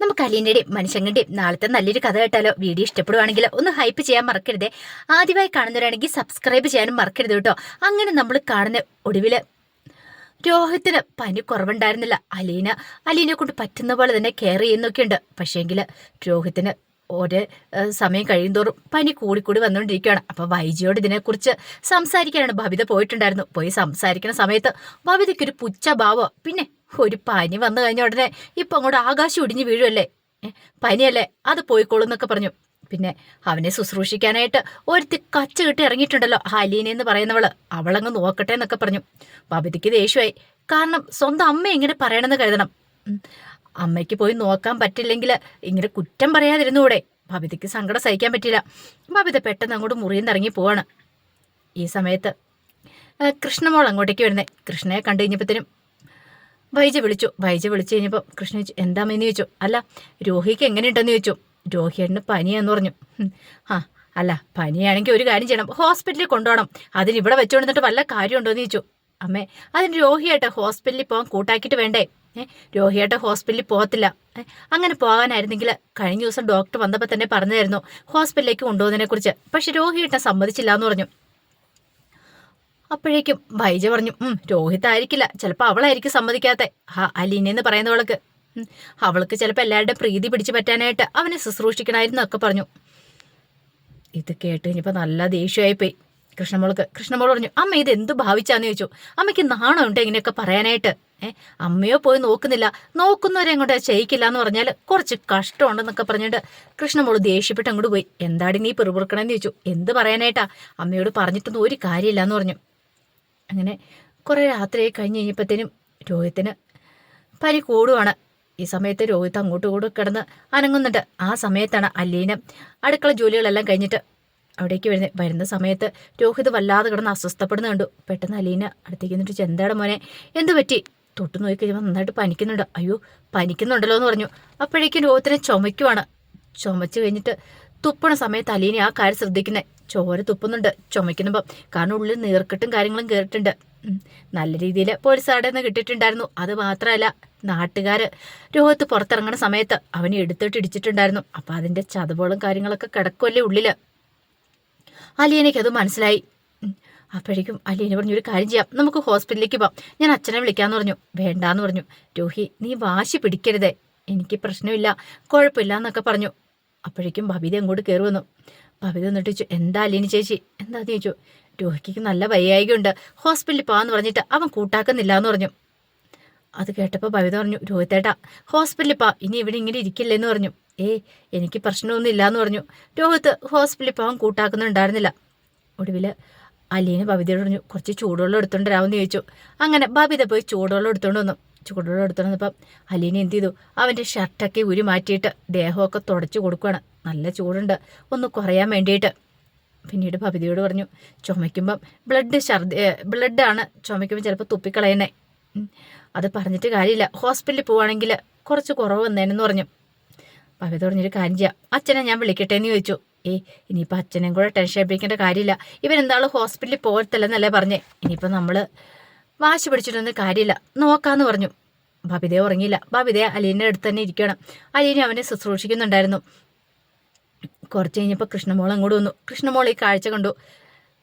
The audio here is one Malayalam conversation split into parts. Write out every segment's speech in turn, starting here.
നമുക്ക് അലീനയുടെയും മനുഷ്യങ്ങളുടെയും നാളത്തെ നല്ലൊരു കഥ കേട്ടാലോ? വീഡിയോ ഇഷ്ടപ്പെടുവാണെങ്കിൽ ഒന്ന് ഹൈപ്പ് ചെയ്യാൻ മറക്കരുതേ. ആദ്യമായി കാണുന്നവരാണെങ്കിൽ സബ്സ്ക്രൈബ് ചെയ്യാനും മറക്കരുത് കേട്ടോ. അങ്ങനെ നമ്മൾ കാണുന്ന ഒടുവില് രോഹിത്തിന് പനി കുറവുണ്ടായിരുന്നില്ല. അലീനെ കൊണ്ട് പറ്റുന്ന പോലെ തന്നെ കെയർ ചെയ്യുന്നൊക്കെയുണ്ട്. പക്ഷേങ്കില് രോഹിത്തിന് ഒരു സമയം കഴിയുന്തോറും പനി കൂടിക്കൂടി വന്നുകൊണ്ടിരിക്കുകയാണ്. അപ്പൊ വൈജിയോട് ഇതിനെക്കുറിച്ച് സംസാരിക്കാനാണ് ഭവിത പോയിട്ടുണ്ടായിരുന്നു. പോയി സംസാരിക്കുന്ന സമയത്ത് ഭവിതയ്ക്കൊരു പുച്ഛഭാവോ, പിന്നെ ഒരു പനി വന്നു കഴിഞ്ഞ ഉടനെ ഇപ്പൊ അങ്ങോട്ട് ആകാശം ഇടിഞ്ഞു വീഴുമല്ലേ, പനിയല്ലേ, അത് പോയിക്കോളൂ എന്നൊക്കെ പറഞ്ഞു. പിന്നെ അവനെ ശുശ്രൂഷിക്കാനായിട്ട് ഒരുത്തി കച്ച കിട്ടി ഇറങ്ങിയിട്ടുണ്ടല്ലോ, അലീന എന്ന് പറയുന്നവള്, അവളങ്ങ് നോക്കട്ടെ എന്നൊക്കെ പറഞ്ഞു. ഭവിതയ്ക്ക് ദേഷ്യമായി. കാരണം സ്വന്തം അമ്മ ഇങ്ങനെ പറയണമെന്ന് കരുതണം. അമ്മയ്ക്ക് പോയി നോക്കാൻ പറ്റില്ലെങ്കിൽ ഇങ്ങനെ കുറ്റം പറയാതിരുന്നുകൂടെ? ഭവിതയ്ക്ക് സങ്കടം സഹിക്കാൻ പറ്റില്ല. ഭവിത പെട്ടെന്ന് അങ്ങോട്ട് മുറിയിൽ നിന്ന് ഇറങ്ങി പോവാണ്. ഈ സമയത്ത് കൃഷ്ണമോൾ അങ്ങോട്ടേക്ക് വരുന്നേ. കൃഷ്ണയെ കണ്ടു കഴിഞ്ഞപ്പോഴത്തേനും വൈജ വിളിച്ചു കഴിഞ്ഞപ്പോൾ കൃഷ്ണ ചോദിച്ചു, എന്താ മെന്ന് ചോദിച്ചു. അല്ല, രോഹിക്ക് എങ്ങനെയുണ്ടെന്ന് ചോദിച്ചു. രോഹിയേട്ടന് പനിയാന്ന് പറഞ്ഞു. അല്ല, പനിയാണെങ്കിൽ ഒരു കാര്യം ചെയ്യണം, ഹോസ്പിറ്റലിൽ കൊണ്ടുപോകണം. അതിന് ഇവിടെ വെച്ചുകൊണ്ടിട്ട് വല്ല കാര്യമുണ്ടോ എന്ന് ചോദിച്ചു. അമ്മേ, അതിന് രോഹിയായിട്ട് ഹോസ്പിറ്റലിൽ പോകാൻ കൂട്ടാക്കിയിട്ട് വേണ്ടേ? രോഹിയായിട്ട് ഹോസ്പിറ്റലിൽ പോകത്തില്ല. അങ്ങനെ പോകാനായിരുന്നെങ്കിൽ കഴിഞ്ഞ ദിവസം ഡോക്ടർ വന്നപ്പോൾ തന്നെ പറഞ്ഞതായിരുന്നു ഹോസ്പിറ്റലിലേക്ക് കൊണ്ടുപോകുന്നതിനെ കുറിച്ച്. പക്ഷെ രോഹിയേട്ടൻ സമ്മതിച്ചില്ല എന്ന് പറഞ്ഞു. അപ്പോഴേക്കും വൈജ പറഞ്ഞു, രോഹിത് ആയിരിക്കില്ല, ചിലപ്പോൾ അവളായിരിക്കും സമ്മതിക്കാത്ത. അലീനെന്ന് പറയുന്നവൾക്ക് അവൾക്ക് ചിലപ്പോൾ എല്ലാവരുടെയും പ്രീതി പിടിച്ചു പറ്റാനായിട്ട് അവനെ ശുശ്രൂഷിക്കണമായിരുന്നു ഒക്കെ പറഞ്ഞു. ഇത് കേട്ട് കഴിഞ്ഞപ്പോൾ നല്ല ദേഷ്യമായിപ്പോയി കൃഷ്ണമോൾ പറഞ്ഞു, അമ്മ ഇത് എന്ത് ഭാവിച്ചാന്ന് ചോദിച്ചു. അമ്മയ്ക്ക് നാണമുണ്ട് ഇങ്ങനെയൊക്കെ പറയാനായിട്ട്. അമ്മയോ പോയി നോക്കുന്നില്ല, നോക്കുന്നവരെ അങ്ങോട്ട് ചെയ്യിക്കില്ല എന്ന് പറഞ്ഞാൽ കുറച്ച് കഷ്ടമുണ്ടെന്നൊക്കെ പറഞ്ഞിട്ട് കൃഷ്ണമോള് ദേഷ്യപ്പെട്ട് അങ്ങോട്ട് പോയി. എന്താടി നീ പെറുപിറുക്കണമെന്ന് ചോദിച്ചു. എന്ത് പറയാനായിട്ടാ, അമ്മയോട് പറഞ്ഞിട്ടൊന്നും ഒരു കാര്യമില്ല എന്ന് പറഞ്ഞു. അങ്ങനെ കുറേ രാത്രിയായി കഴിഞ്ഞ് കഴിഞ്ഞപ്പോഴത്തേനും രോഹിത്തിന് പനി കൂടുവാണ്. ഈ സമയത്ത് രോഹിത്ത് അങ്ങോട്ടും ഇങ്ങോട്ടും കിടന്ന് അനങ്ങുന്നുണ്ട്. ആ സമയത്താണ് അലീന അടുക്കള ജോലികളെല്ലാം കഴിഞ്ഞിട്ട് അവിടേക്ക് വരുന്ന സമയത്ത് രോഹിത് വല്ലാതെ കിടന്ന് അസ്വസ്ഥപ്പെടുന്ന കണ്ടു. പെട്ടെന്ന് അലീന അടുത്തേക്ക് എന്നിട്ട്, ചെന്താടെ മോനെ, എന്ത് പറ്റി? തൊട്ട് നോക്കി കഴിയുമ്പോൾ നന്നായിട്ട് പനിക്കുന്നുണ്ട്. അയ്യോ, പനിക്കുന്നുണ്ടല്ലോ എന്ന് പറഞ്ഞു. അപ്പോഴേക്കും രോഹിത്തിനെ ചുമയ്ക്കുവാണ്. ചുമച്ച് കഴിഞ്ഞിട്ട് തുപ്പണ സമയത്ത് അലീന ആ കാര്യം ശ്രദ്ധിക്കുന്നത്. ചോര തുപ്പുന്നുണ്ട് ചുമയ്ക്കുമ്പം. കാരണം ഉള്ളിൽ നീർക്കെട്ടും കാര്യങ്ങളും കയറിയിട്ടുണ്ട്. നല്ല രീതിയിൽ പോലീസാടെ നിന്ന് കിട്ടിയിട്ടുണ്ടായിരുന്നു. അത് മാത്രമല്ല, നാട്ടുകാര് രോഹിത്ത് പുറത്തിറങ്ങുന്ന സമയത്ത് അവനെ എടുത്തിട്ട് ഇടിച്ചിട്ടുണ്ടായിരുന്നു. അപ്പൊ അതിന്റെ ചതവുകളും കാര്യങ്ങളൊക്കെ കിടക്കുമല്ലേ ഉള്ളില്. അലീനയ്ക്ക് അത് മനസ്സിലായി. അപ്പോഴേക്കും അലീന പറഞ്ഞു, ഒരു കാര്യം ചെയ്യാം, നമുക്ക് ഹോസ്പിറ്റലിലേക്ക് പോവാം, ഞാൻ അച്ഛനെ വിളിക്കാന്ന് പറഞ്ഞു. വേണ്ടാന്ന് പറഞ്ഞു. രോഹി, നീ വാശി പിടിക്കരുതേ, എനിക്ക് പ്രശ്നമില്ല, കുഴപ്പമില്ല എന്നൊക്കെ പറഞ്ഞു. അപ്പോഴേക്കും ഭവിത അങ്ങോട്ട് കയറി വന്നു. ഭവിത എന്നിട്ട് ചോദിച്ചു, എന്താ അലീന ചേച്ചി, എന്താന്ന് ചോദിച്ചു. രോഹിക്ക് നല്ല വയ്യായികയുണ്ട്, ഹോസ്പിറ്റലിൽ പോകാന്ന് പറഞ്ഞിട്ട് അവൻ കൂട്ടാക്കുന്നില്ല എന്ന് പറഞ്ഞു. അത് കേട്ടപ്പോൾ ഭവിത പറഞ്ഞു, രോഹിത്തേട്ടാ ഹോസ്പിറ്റലിൽ പോവാം, ഇനി ഇവിടെ ഇങ്ങനെ ഇരിക്കില്ലെന്ന് പറഞ്ഞു. എനിക്ക് പ്രശ്നമൊന്നും ഇല്ലാന്ന് പറഞ്ഞു. രോഹിത്ത് ഹോസ്പിറ്റലിൽ പോകാൻ കൂട്ടാക്കുന്നുണ്ടായിരുന്നില്ല. ഒടുവിൽ അലീന ഭവിതയോട് പറഞ്ഞു, കുറച്ച് ചൂടുവെള്ളം എടുത്തോണ്ട് വരാമെന്ന് ചോദിച്ചു. അങ്ങനെ ഭവിത പോയി ചൂടുവെള്ളം എടുത്തോണ്ട് വന്നു. ചൂടുവെള്ളം എടുത്തോണ്ട് വന്നപ്പം അലീന എന്ത് ചെയ്തു, അവൻ്റെ ഷർട്ടൊക്കെ ഉരി മാറ്റിയിട്ട് ദേഹമൊക്കെ തുടച്ചു കൊടുക്കുകയാണ്. നല്ല ചൂടുണ്ട്, ഒന്ന് കുറയാൻ വേണ്ടിയിട്ട്. പിന്നീട് ഭവിതയോട് പറഞ്ഞു, ചുമയ്ക്കുമ്പം ബ്ലഡാണ് ചുമയ്ക്കുമ്പോൾ ചിലപ്പോൾ തുപ്പിക്കളയുന്നേ, അത് പറഞ്ഞിട്ട് കാര്യമില്ല, ഹോസ്പിറ്റലിൽ പോവുകയാണെങ്കിൽ കുറച്ച് കുറവ് വന്നേനെന്ന് പറഞ്ഞു. ഭവിത പറഞ്ഞൊരു കാര്യം ചെയ്യാം, അച്ഛനെ ഞാൻ വിളിക്കട്ടെ എന്ന് ചോദിച്ചു. ഇനിയിപ്പോൾ അച്ഛനെയും കൂടെ ടെൻഷൻ അടിപ്പിക്കേണ്ട കാര്യമില്ല, ഇവരെന്താളും ഹോസ്പിറ്റലിൽ പോകത്തില്ലെന്നല്ലേ പറഞ്ഞേ, ഇനിയിപ്പോൾ നമ്മൾ വാശി പിടിച്ചിട്ടൊന്നും കാര്യമില്ല, നോക്കാമെന്ന് പറഞ്ഞു. ഭവിതയെ ഉറങ്ങിയില്ല. ഭവിതയെ അലീനയുടെ അടുത്ത് തന്നെ ഇരിക്കണം. അലീന അവനെ ശുശ്രൂഷിക്കുന്നുണ്ടായിരുന്നു. കുറച്ച് കഴിഞ്ഞപ്പോൾ കൃഷ്ണമോൾ അങ്ങോട്ട് വന്നു. കൃഷ്ണമോൾ ഈ കാഴ്ച കണ്ടു.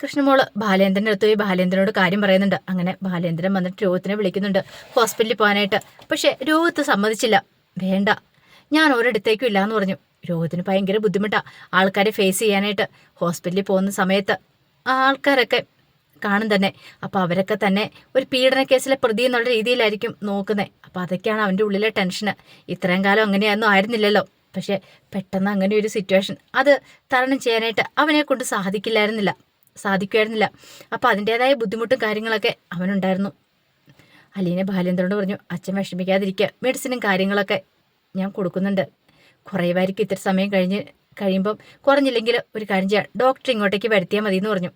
കൃഷ്ണമോള് ബാലേന്ദ്രൻ്റെ അടുത്ത് പോയി ബാലേന്ദ്രനോട് കാര്യം പറയുന്നുണ്ട്. അങ്ങനെ ബാലേന്ദ്രൻ വന്നിട്ട് രോഹിത്തിനെ വിളിക്കുന്നുണ്ട് ഹോസ്പിറ്റലിൽ പോകാനായിട്ട്. പക്ഷേ രോഹിത്ത് സമ്മതിച്ചില്ല. വേണ്ട, ഞാൻ ഒരിടത്തേക്കും ഇല്ലയെന്ന് പറഞ്ഞു. രോഹിത്തിന് ഭയങ്കര ബുദ്ധിമുട്ടാണ് ആൾക്കാരെ ഫേസ് ചെയ്യാനായിട്ട്. ഹോസ്പിറ്റലിൽ പോകുന്ന സമയത്ത് ആൾക്കാരൊക്കെ കാണും തന്നെ. അപ്പോൾ അവരൊക്കെ തന്നെ ഒരു പീഡന കേസിലെ പ്രതി എന്നുള്ള രീതിയിലായിരിക്കും നോക്കുന്നത്. അപ്പോൾ അതൊക്കെയാണ് അവൻ്റെ ഉള്ളിലെ ടെൻഷന്. ഇത്രയും കാലം അങ്ങനെയൊന്നും ആയിരുന്നില്ലല്ലോ. പക്ഷെ പെട്ടെന്ന് അങ്ങനെ ഒരു സിറ്റുവേഷൻ, അത് തരണം ചെയ്യാനായിട്ട് അവനെ കൊണ്ട് സാധിക്കുമായിരുന്നില്ല. അപ്പോൾ അതിൻ്റെതായ ബുദ്ധിമുട്ടും കാര്യങ്ങളൊക്കെ അവനുണ്ടായിരുന്നു. അലീന ബാലേന്ദ്രനോട് പറഞ്ഞു, അച്ഛൻ വിഷമിക്കാതിരിക്കുക, മെഡിസിനും കാര്യങ്ങളൊക്കെ ഞാൻ കൊടുക്കുന്നുണ്ട്, കുറയുമായിരിക്കും ഇത്ര സമയം കഴിയുമ്പം. കുറഞ്ഞില്ലെങ്കിൽ ഒരു കാര്യം ചെയ്യാം, ഡോക്ടർ ഇങ്ങോട്ടേക്ക് വരുത്തിയാൽ മതി എന്ന് പറഞ്ഞു.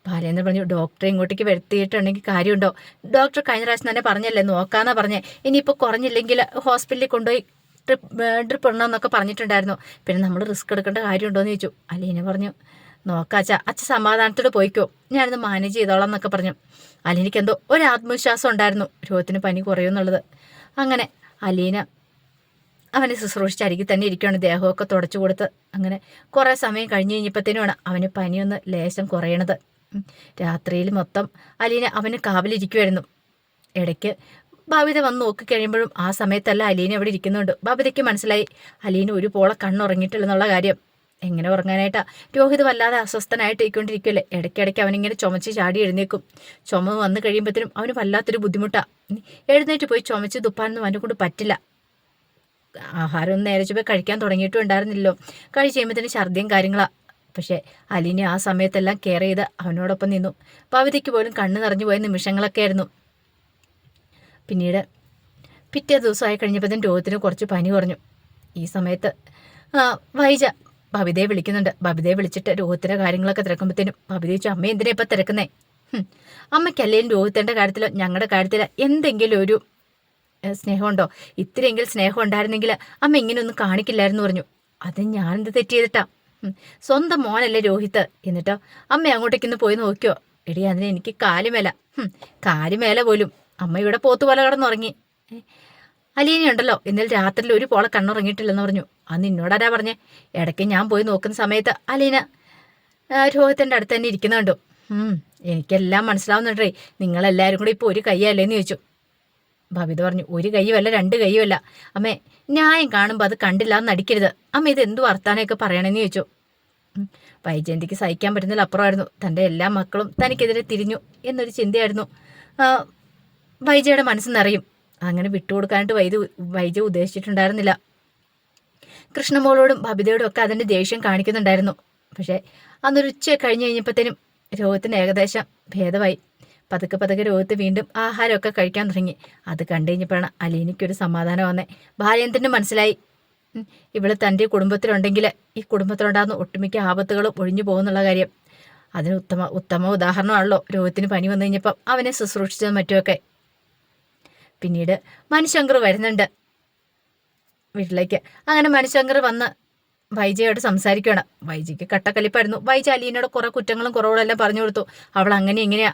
ബാലേന്ദ്രൻ പറഞ്ഞു, ഡോക്ടറെ ഇങ്ങോട്ടേക്ക് വരുത്തിയിട്ടുണ്ടെങ്കിൽ കാര്യമുണ്ടോ? ഡോക്ടർ കഴിഞ്ഞ പ്രാവശ്യം തന്നെ പറഞ്ഞല്ലേ, നോക്കാന്നാ പറഞ്ഞേ. ഇനിയിപ്പോൾ കുറഞ്ഞില്ലെങ്കിൽ ഹോസ്പിറ്റലിൽ കൊണ്ടുപോയി ഡ്രിപ്പ് ഇടണമെന്നൊക്കെ പറഞ്ഞിട്ടുണ്ടായിരുന്നു. പിന്നെ നമ്മൾ റിസ്ക് എടുക്കേണ്ട കാര്യമുണ്ടോയെന്ന് ചോദിച്ചു. അലീന പറഞ്ഞു, നോക്കാച്ച, അച്ഛൻ സമാധാനത്തോടെ പോയിക്കോ, ഞാനിത് മാനേജ് ചെയ്തോളാം എന്നൊക്കെ പറഞ്ഞു. അലീനയ്ക്ക് എന്തോ ഒരു ആത്മവിശ്വാസം ഉണ്ടായിരുന്നു രോഹിത്തിന് പനി കുറയുമെന്നുള്ളത്. അങ്ങനെ അലീന അവനെ ശുശ്രൂഷിച്ച് അരികിൽ തന്നെ ഇരിക്കുകയാണ്. ദേഹമൊക്കെ തുടച്ചു കൊടുത്ത് അങ്ങനെ കുറേ സമയം കഴിഞ്ഞ് കഴിഞ്ഞപ്പോഴത്തേനുമാണ് അവന് പനിയൊന്ന് ലേശം കുറയണത്. രാത്രിയിൽ മൊത്തം അലീന അവന് കാവലിരിക്കുമായിരുന്നു. ഇടയ്ക്ക് ബബിത വന്ന് നോക്കിക്കഴിയുമ്പോഴും ആ സമയത്തല്ല അലീന അവിടെ ഇരിക്കുന്നുണ്ട്. ബബിതയ്ക്ക് മനസ്സിലായി അലീന ഒരു പോളെ കണ്ണുറങ്ങിയിട്ടില്ലെന്നുള്ള കാര്യം. എങ്ങനെ ഉറങ്ങാനായിട്ടാ? രോഹിത് വല്ലാതെ അസ്വസ്ഥനായിട്ട് ഇരിക്കൊണ്ടിരിക്കുമല്ലേ. ഇടയ്ക്കിടയ്ക്ക് അവനിങ്ങനെ ചുമച്ച് ചാടി എഴുന്നേക്കും. ചുമ വന്ന് കഴിയുമ്പോഴത്തേനും അവന് വല്ലാത്തൊരു ബുദ്ധിമുട്ടാണ്. എഴുന്നേറ്റ് പോയി ചുമച്ച് തുപ്പാനൊന്നും അവനെ കൊണ്ട് പറ്റില്ല. ആഹാരമൊന്നും നേരെ ചുവ കഴിക്കാൻ തുടങ്ങിയിട്ടും ഉണ്ടായിരുന്നില്ലല്ലോ. കഴിച്ച് കഴിയുമ്പോഴത്തേനും ഛർദിയും കാര്യങ്ങളാണ്. പക്ഷേ അലീന ആ സമയത്തെല്ലാം കെയർ ചെയ്ത് അവനോടൊപ്പം നിന്നു. പവിതയ്ക്ക് പോലും കണ്ണ് നിറഞ്ഞു പോയ നിമിഷങ്ങളൊക്കെ ആയിരുന്നു. പിന്നീട് പിറ്റേ ദിവസമായി കഴിഞ്ഞപ്പോഴത്തേനും രോഗത്തിന് കുറച്ച് പനി കുറഞ്ഞു. ഈ സമയത്ത് വൈജ ബബിതയെ വിളിക്കുന്നുണ്ട്. ബബിതയെ വിളിച്ചിട്ട് രോഗത്തിൻ്റെ കാര്യങ്ങളൊക്കെ തിരക്കുമ്പോഴത്തേനും ബബിത ചോദിച്ചു, അമ്മ എന്തിനാ ഇപ്പം തിരക്കുന്നേ? അമ്മയ്ക്കല്ലേലും രോഗത്തിൻ്റെ കാര്യത്തിലോ ഞങ്ങളുടെ കാര്യത്തിലോ എന്തെങ്കിലും ഒരു സ്നേഹമുണ്ടോ? ഇത്രയെങ്കിലും സ്നേഹം ഉണ്ടായിരുന്നെങ്കിൽ അമ്മ ഇങ്ങനെയൊന്നും കാണിക്കില്ലായിരുന്നു പറഞ്ഞു. അത് ഞാനെന്ത് തെറ്റ് ചെയ്തിട്ടാ? സ്വന്തം മോനല്ലേ രോഹിത്ത്. എന്നിട്ടോ അമ്മ അങ്ങോട്ടേക്കൊന്ന് പോയി നോക്കിയോ? എടി അതിന് എനിക്ക് കാലുമേല കാലുമേല പോലും. അമ്മ ഇവിടെ പോത്തുപോലെ കിടന്നുറങ്ങി. അലീനയുണ്ടല്ലോ ഇന്നലെ രാത്രിയിൽ ഒരു പോളെ കണ്ണുറങ്ങിയിട്ടില്ലെന്ന് പറഞ്ഞു. അന്ന് നിന്നോടാരാ പറഞ്ഞേ? ഇടയ്ക്ക് ഞാൻ പോയി നോക്കുന്ന സമയത്ത് അലീന രോഹിത്തിൻ്റെ അടുത്ത് തന്നെ ഇരിക്കുന്ന കണ്ടു. എനിക്കെല്ലാം മനസ്സിലാവുന്നുണ്ടേ. നിങ്ങളെല്ലാവരും കൂടി ഇപ്പോൾ ഒരു കയ്യല്ലേന്ന് ചോദിച്ചു. ബബിത പറഞ്ഞു, ഒരു കൈയുമല്ല 2 കൈയുമല്ല അമ്മേ. ന്യായം കാണുമ്പോൾ അത് കണ്ടില്ല എന്ന് നടിക്കരുത് അമ്മ. ഇത് എന്തു വർത്താനമൊക്കെ പറയണമെന്ന് ചോദിച്ചു. വൈജയന്തിക്ക് സഹിക്കാൻ പറ്റുന്നതിൽ അപ്പുറമായിരുന്നു. തൻ്റെ എല്ലാ മക്കളും തനിക്കെതിരെ തിരിഞ്ഞു എന്നൊരു ചിന്തയായിരുന്നു വൈജയുടെ മനസ്സ് നിറയും. അങ്ങനെ വിട്ടുകൊടുക്കാനായിട്ട് വൈജ ഉദ്ദേശിച്ചിട്ടുണ്ടായിരുന്നില്ല. കൃഷ്ണമോളോടും ബബിതയോടും ഒക്കെ അതിൻ്റെ ദേഷ്യം കാണിക്കുന്നുണ്ടായിരുന്നു. പക്ഷേ അന്നൊരു ഉച്ച കഴിഞ്ഞ് കഴിഞ്ഞപ്പോഴത്തേനും രോഗത്തിന് ഏകദേശം ഭേദമായി. പതുക്കെ പതുക്കെ രോഗത്ത് വീണ്ടും ആഹാരമൊക്കെ കഴിക്കാൻ തുടങ്ങി. അത് കണ്ടു കഴിഞ്ഞപ്പോഴാണ് അലീനയ്ക്കൊരു സമാധാനം വന്നേ. ഭാര്യേന്ദ്രന് മനസ്സിലായി ഇവള് തൻ്റെ കുടുംബത്തിലുണ്ടെങ്കിൽ ഈ കുടുംബത്തിലുണ്ടാകുന്ന ഒട്ടുമിക്ക ആപത്തുകളും ഒഴിഞ്ഞു പോകുന്നുള്ള കാര്യം. അതിന് ഉത്തമ ഉദാഹരണമാണല്ലോ രോഗത്തിന് പനി വന്നു കഴിഞ്ഞപ്പം അവനെ ശുശ്രൂഷിച്ചതും മറ്റുമൊക്കെ. പിന്നീട് മനുശങ്കർ വരുന്നുണ്ട് വീട്ടിലേക്ക്. അങ്ങനെ മനുശങ്കർ വന്ന് വൈജയോട് സംസാരിക്കുകയാണ്. വൈജയ്ക്ക് കട്ടക്കലിപ്പായിരുന്നു. വൈജ അലീനയുടെ കുറേ കുറ്റങ്ങളും കുറവുകളെല്ലാം പറഞ്ഞു കൊടുത്തു. അവൾ അങ്ങനെ ഇങ്ങനെയാ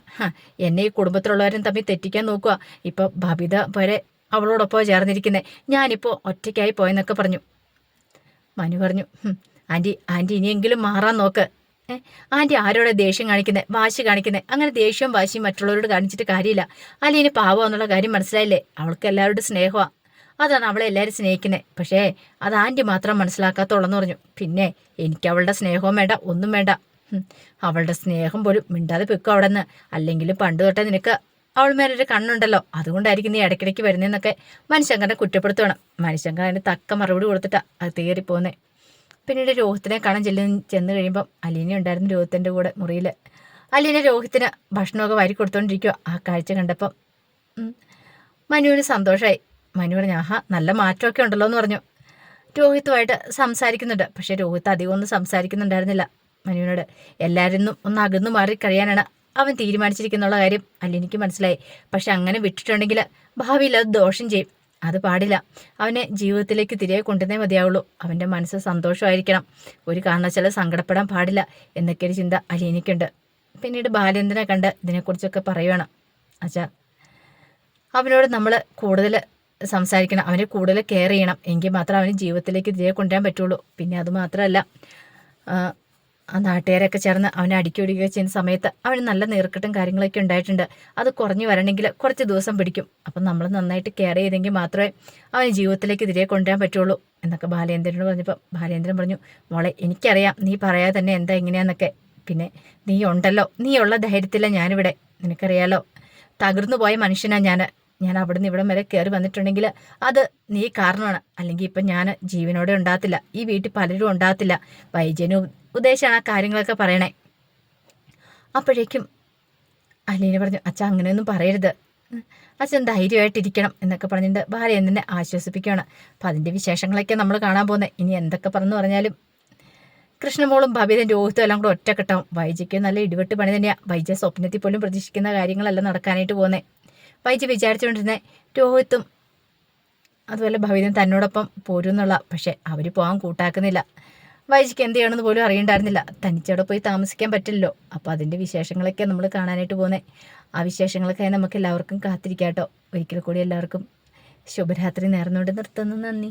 എന്നെ ഈ കുടുംബത്തിലുള്ളവരും തമ്മിൽ തെറ്റിക്കാൻ നോക്കുക. ഇപ്പോൾ ബബിത വരെ അവളോടൊപ്പം ചേർന്നിരിക്കുന്നത്. ഞാനിപ്പോൾ ഒറ്റയ്ക്കായി പോയെന്നൊക്കെ പറഞ്ഞു. മനു പറഞ്ഞു, ആൻറ്റി ഇനിയെങ്കിലും മാറാൻ നോക്ക്. ആൻറ്റി ആരോടെ ദേഷ്യം കാണിക്കുന്നത്, വാശി കാണിക്കുന്നത്? അങ്ങനെ ദേഷ്യവും വാശിയും മറ്റുള്ളവരോട് കാണിച്ചിട്ട് കാര്യമില്ല. അലീന പാവമെന്നുള്ള കാര്യം മനസ്സിലായില്ലേ? അവൾക്ക് എല്ലാവരോടും സ്നേഹമാണ്. അതാണ് അവളെ എല്ലാവരും സ്നേഹിക്കുന്നത്. പക്ഷേ അത് ആൻറ്റി മാത്രം മനസ്സിലാക്കാത്തോളെന്ന് പറഞ്ഞു. പിന്നെ എനിക്ക് അവളുടെ സ്നേഹവും വേണ്ട, ഒന്നും വേണ്ട. അവളുടെ സ്നേഹം പോലും മിണ്ടാതെ വെക്കും അവിടെ നിന്ന്. അല്ലെങ്കിലും പണ്ട് തൊട്ടേ നിനക്ക് അവൾ മേലൊരു കണ്ണുണ്ടല്ലോ, അതുകൊണ്ടായിരിക്കും നീ ഇടയ്ക്കിടയ്ക്ക് വരുന്നതെന്നൊക്കെ മനുശങ്കരനെ കുറ്റപ്പെടുത്തണം. മനുശങ്കരൻ അതിന് തക്ക മറുപടി കൊടുത്തിട്ടാ അത് തേറിപ്പോന്നേ. പിന്നീട് രോഹിത്തിനെ കാണാൻ ചെന്ന് കഴിയുമ്പം അലീന ഉണ്ടായിരുന്നു രോഹിത്തിൻ്റെ കൂടെ മുറിയിൽ. അലീന രോഹിത്തിന് ഭക്ഷണമൊക്കെ വാരി കൊടുത്തോണ്ടിരിക്കുക. ആ കാഴ്ച കണ്ടപ്പം മനുവിന് സന്തോഷമായി. മനു പറഞ്ഞു, ആഹാ നല്ല മാറ്റമൊക്കെ ഉണ്ടല്ലോ എന്ന് പറഞ്ഞു. രോഹിത്തുമായിട്ട് സംസാരിക്കുന്നുണ്ട്. പക്ഷേ രോഹിത്ത് അധികം ഒന്നും സംസാരിക്കുന്നുണ്ടായിരുന്നില്ല മനുവിനോട്. എല്ലാവരും ഒന്ന് അകന്നു മാറി കഴിയാനാണ് അവൻ തീരുമാനിച്ചിരിക്കുന്നുള്ള കാര്യം അലീനയ്ക്ക് മനസ്സിലായി. പക്ഷെ അങ്ങനെ വിട്ടിട്ടുണ്ടെങ്കിൽ ഭാവിയിൽ അത് ദോഷം ചെയ്യും. അത് പാടില്ല. അവനെ ജീവിതത്തിലേക്ക് തിരികെ കൊണ്ടുവന്നേ മതിയാവുള്ളൂ. അവൻ്റെ മനസ്സ് സന്തോഷമായിരിക്കണം. ഒരു കാരണവശാലും സങ്കടപ്പെടാൻ പാടില്ല എന്നൊക്കെ ഒരു ചിന്ത അലീനയ്ക്കുണ്ട്. പിന്നീട് ബാലേന്ദ്രനെ കണ്ട് ഇതിനെക്കുറിച്ചൊക്കെ പറയുകയാണ്. അച്ഛാ, അവനോട് നമ്മൾ കൂടുതൽ സംസാരിക്കണം, അവനെ കൂടുതൽ കെയർ ചെയ്യണം. എങ്കിൽ മാത്രം അവന് ജീവിതത്തിലേക്ക് തിരികെ കൊണ്ടുവരാൻ പറ്റുള്ളൂ. പിന്നെ അതുമാത്രമല്ല, ആ നാട്ടുകാരൊക്കെ ചേർന്ന് അവനെ അടിക്കുകയൊക്കെ ചെയ്യുന്ന സമയത്ത് അവന് നല്ല നീർക്കെട്ടും കാര്യങ്ങളൊക്കെ ഉണ്ടായിട്ടുണ്ട്. അത് കുറഞ്ഞു വരണമെങ്കിൽ കുറച്ച് ദിവസം പിടിക്കും. അപ്പം നമ്മൾ നന്നായിട്ട് കെയർ ചെയ്തെങ്കിൽ മാത്രമേ അവന് ജീവിതത്തിലേക്ക് തിരികെ കൊണ്ടുവരാൻ പറ്റുള്ളൂ എന്നൊക്കെ ബാലേന്ദ്രനോട് പറഞ്ഞപ്പോൾ ബാലേന്ദ്രൻ പറഞ്ഞു, മോളെ എനിക്കറിയാം നീ പറയാതെ തന്നെ എന്താ ഇങ്ങനെയാന്നൊക്കെ. പിന്നെ നീ ഉണ്ടല്ലോ, നീ ഉള്ള ധൈര്യത്തില്ല ഞാനിവിടെ. നിനക്കറിയാലോ, തകർന്നു പോയ മനുഷ്യനാണ് ഞാൻ അവിടുന്ന് ഇവിടം വരെ കയറി വന്നിട്ടുണ്ടെങ്കിൽ അത് നീ കാരണമാണ്. അല്ലെങ്കിൽ ഇപ്പം ഞാൻ ജീവനോടെ ഉണ്ടാകത്തില്ല, ഈ വീട്ടിൽ പലരും ഉണ്ടാകത്തില്ല. വൈജനും ഉദ്ദേശമാണ് ആ കാര്യങ്ങളൊക്കെ പറയണേ. അപ്പോഴേക്കും അലീന പറഞ്ഞു, അച്ഛൻ അങ്ങനെയൊന്നും പറയരുത്, അച്ഛൻ ധൈര്യമായിട്ടിരിക്കണം എന്നൊക്കെ പറഞ്ഞിട്ട് ബാലേന്ദ്രനെ ആശ്വസിപ്പിക്കുകയാണ്. അപ്പം അതിൻ്റെ വിശേഷങ്ങളൊക്കെ നമ്മൾ കാണാൻ പോകുന്നത്. ഇനി എന്തൊക്കെ പറഞ്ഞാലും കൃഷ്ണമോളും ബബിതയും രോഹിത്തും എല്ലാം കൂടെ ഒറ്റക്കെട്ടാവും. വൈജയ്ക്ക് നല്ല ഇടിവെട്ട് പണി തന്നെയാണ്. വൈജ സ്വപ്നത്തിൽ പോലും പ്രതീക്ഷിക്കുന്ന കാര്യങ്ങളല്ല നടക്കാനായിട്ട് പോകുന്നത്. വൈജ വിചാരിച്ചുകൊണ്ടിരുന്നത് രോഹിത്തും അതുപോലെ ഭവിതയും തന്നോടൊപ്പം പോരുന്നുള്ള. പക്ഷെ അവർ പോകാൻ കൂട്ടാക്കുന്നില്ല. വൈജയ്ക്ക് എന്ത് ചെയ്യണമെന്ന് പോലും അറിയണ്ടായിരുന്നില്ല. തനിച്ചവിടെ പോയി താമസിക്കാൻ പറ്റില്ലല്ലോ. അപ്പോൾ അതിൻ്റെ വിശേഷങ്ങളൊക്കെ നമ്മൾ കാണാനായിട്ട് പോകുന്നത്. ആ വിശേഷങ്ങളൊക്കെ നമുക്ക് എല്ലാവർക്കും കാത്തിരിക്കാം കേട്ടോ. ഒരിക്കൽ കൂടി എല്ലാവർക്കും ശുഭരാത്രി നേർന്നുകൊണ്ട് നിർത്തുന്നു. നന്ദി.